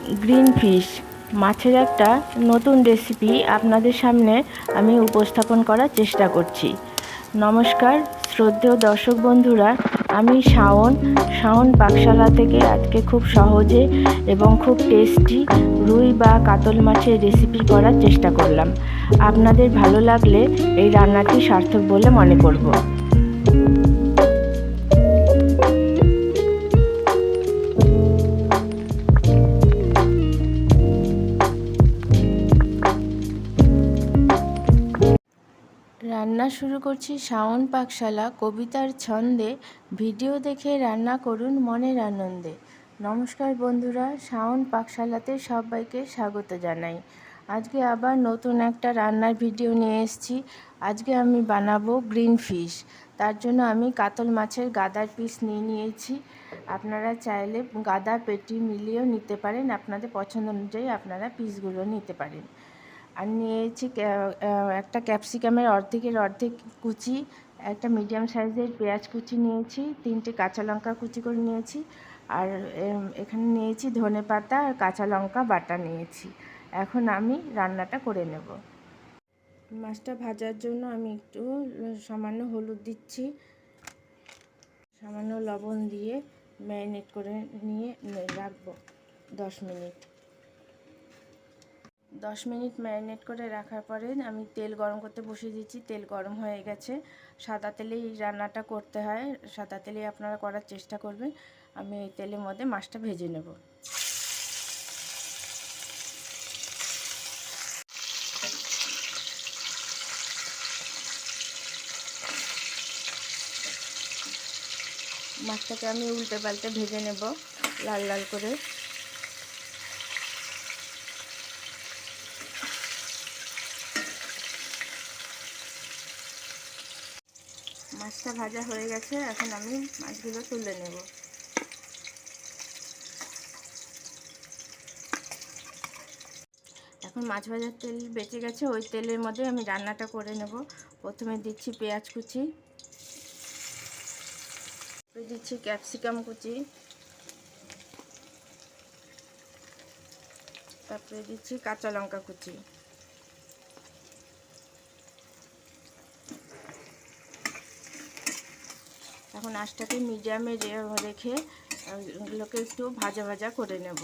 Green fish মাছের একটা নতুন রেসিপি আপনাদের সামনে আমি উপস্থাপন করার চেষ্টা করছি। নমস্কার শ্রদ্ধেয় দর্শক বন্ধুরা, আমি শাওন পাকশালা থেকে আজকে খুব সহজে এবং খুব টেস্টি রুই বা কাতল মাছের রেসিপি করার চেষ্টা করলাম। আপনাদের ভালো লাগলে এই রান্নাটি সার্থক বলে মনে করব। রান্না শুরু করছি শাওন পাকশালা কবিতার ছন্দে। ভিডিও দেখে রান্না করুন মনের আনন্দে। নমস্কার বন্ধুরা, শাওন পাকশালাতে সবাইকে স্বাগত জানাই। আজকে আবার নতুন একটা রান্নার ভিডিও নিয়ে এসেছি। আজকে আমি বানাবো গ্রিন ফিশ। তার জন্য আমি কাতল মাছের গাদার পিস নিয়েছি। আপনারা চাইলে গাদা পেটি মিলিয়েও নিতে পারেন, আপনাদের পছন্দ অনুযায়ী আপনারা পিসগুলো নিতে পারেন। আর নিয়েছি একটা ক্যাপসিকামের অর্ধেক কুচি, একটা মিডিয়াম সাইজের পেঁয়াজ কুচি নিয়েছি, 3টে কাঁচা লঙ্কা কুচি করে নিয়েছি, আর এখানে নিয়েছি ধনেপাতা আর কাঁচা লঙ্কা বাটা নিয়েছি। এখন আমি রান্নাটা করে নেব। মাছটা ভাজার জন্য আমি একটু সামান্য হলুদ দিচ্ছি, সামান্য লবণ দিয়ে ম্যারিনেট করে নিয়ে রাখবো 10 মিনিট ম্যারিনেট করে রাখার পরে আমি তেল গরম করতে বসিয়ে দিচ্ছি। তেল গরম হয়ে গেছে। সাদা তেলেই রান্নাটা করতে হয়, সাদা তেলেই আপনারা করার চেষ্টা করবেন। আমি এই তেলের মধ্যে মাছটা ভেজে নেব। মাছটাকে আমি উল্টে পাল্টে ভেজে নেব লাল লাল করে। মাছটা ভাজা হয়ে গেছে, এখন আমি মাছগুলো তুলে নেব। এখন মাছ ভাজার তেল বেঁচে গেছে, ওই তেলের মধ্যে আমি রান্নাটা করে নেব। প্রথমে দিচ্ছি পেঁয়াজ কুচি, দিচ্ছি ক্যাপসিকাম কুচি, তারপরে দিচ্ছি কাঁচা লঙ্কা কুচি। এখন আঁচটাকে মিডিয়ামে রেখে এগুলোকে একটু ভাজা ভাজা করে নেব।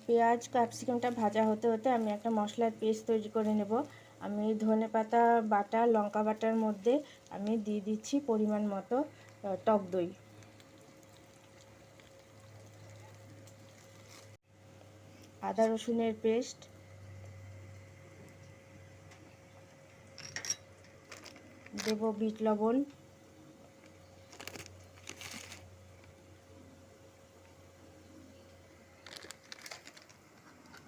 পেঁয়াজ ক্যাপসিকামটা ভাজা হতে হতে আমি একটা মশলার পেস্ট তৈরি করে নেব। আমি ধনেপাতা বাটা লঙ্কা বাটার মধ্যে আমি দিয়ে দিচ্ছি পরিমাণ মতো টক দই, আদা রসুনের পেস্ট, দেব বিট লবণ,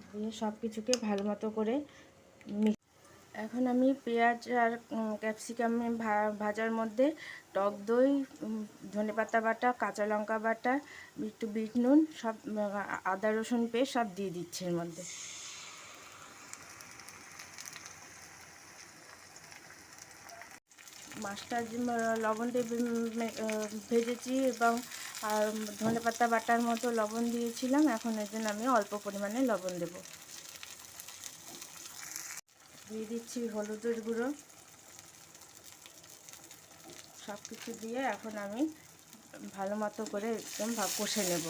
দিয়ে সব কিছুকে ভালো মতো করে এখন আমি পেঁয়াজ আর ক্যাপসিকামে ভাজার মধ্যে টক দই, ধনেপাতা বাটা, কাঁচা লঙ্কা বাটা, একটু বিট নুন, সব আদা রসুন পেস্ট সব দিয়ে দিচ্ছি এর মধ্যে। মাছটা লবণ দিয়ে ভেজেছি এবং ধনেপাতা বাটার মতো লবণ দিয়েছিলাম। এখন এর জন্য আমি অল্প পরিমাণে লবণ দেব। দিয়ে দিচ্ছি হলুদের গুঁড়ো, সব কিছু দিয়ে এখন আমি ভালো মতো করে একদম কষে নেব।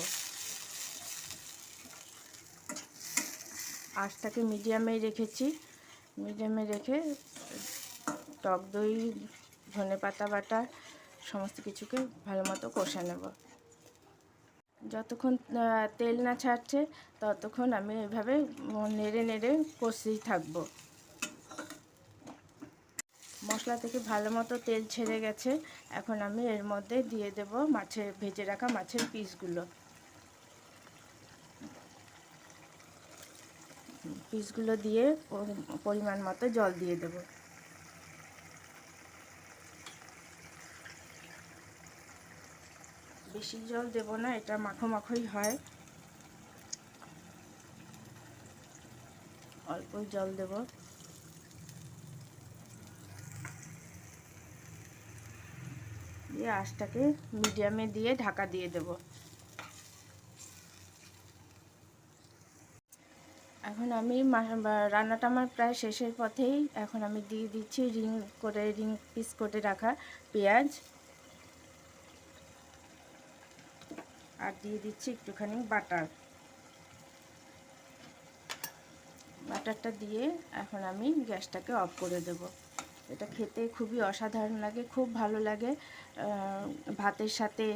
আঁচটাকে মিডিয়ামে রেখেছি, মিডিয়ামে রেখে টক দই ধনেপাতা বাটা সমস্ত কিছুকে ভালো মতো কষে নেব। যতক্ষণ তেল না ছাড়ছে ততক্ষণ আমি এভাবে নেড়ে নেড়ে কষতেই থাকবো। মশলা থেকে ভালো মতো তেল ছেড়ে গেছে, এখন আমি এর মধ্যে দিয়ে দেব ভেজে রাখা মাছের পিসগুলো দিয়ে পরিমাণ মতো জল দিয়ে দেব। বেশি জল দেব না, এটা মাখো মাখোই হয়, অল্পই জল দেব। দিয়ে আঁচটাকে মিডিয়ামে দিয়ে ঢাকা দিয়ে দেব। এখন আমি রান্নাটা আমার প্রায় শেষের পথেই। এখন আমি দিয়ে দিচ্ছি রিং পিস করে রাখা পেঁয়াজ, আর দিয়ে দিচ্ছি একটুখানি বাটারটা দিয়ে এখন আমি গ্যাসটাকে অফ করে দেব। এটা খেতে খুবই অসাধারণ লাগে, খুব ভালো লাগে। ভাতের সাথে,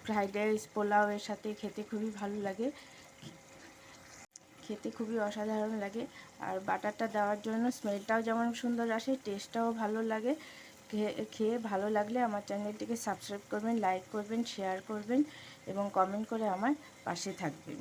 ফ্রাইড রাইস, পোলাওয়ের সাথে খেতে খুবই ভালো লাগে, খেতে খুবই অসাধারণ লাগে। আর বাটারটা দেওয়ার জন্য স্মেলটাও যেমন সুন্দর আসে, টেস্টটাও ভালো লাগে। খেয়ে ভালো লাগলে আমার চ্যানেলটিকে সাবস্ক্রাইব করবেন, লাইক করবেন, শেয়ার করবেন এবং কমেন্ট করে আমার পাশে থাকবেন।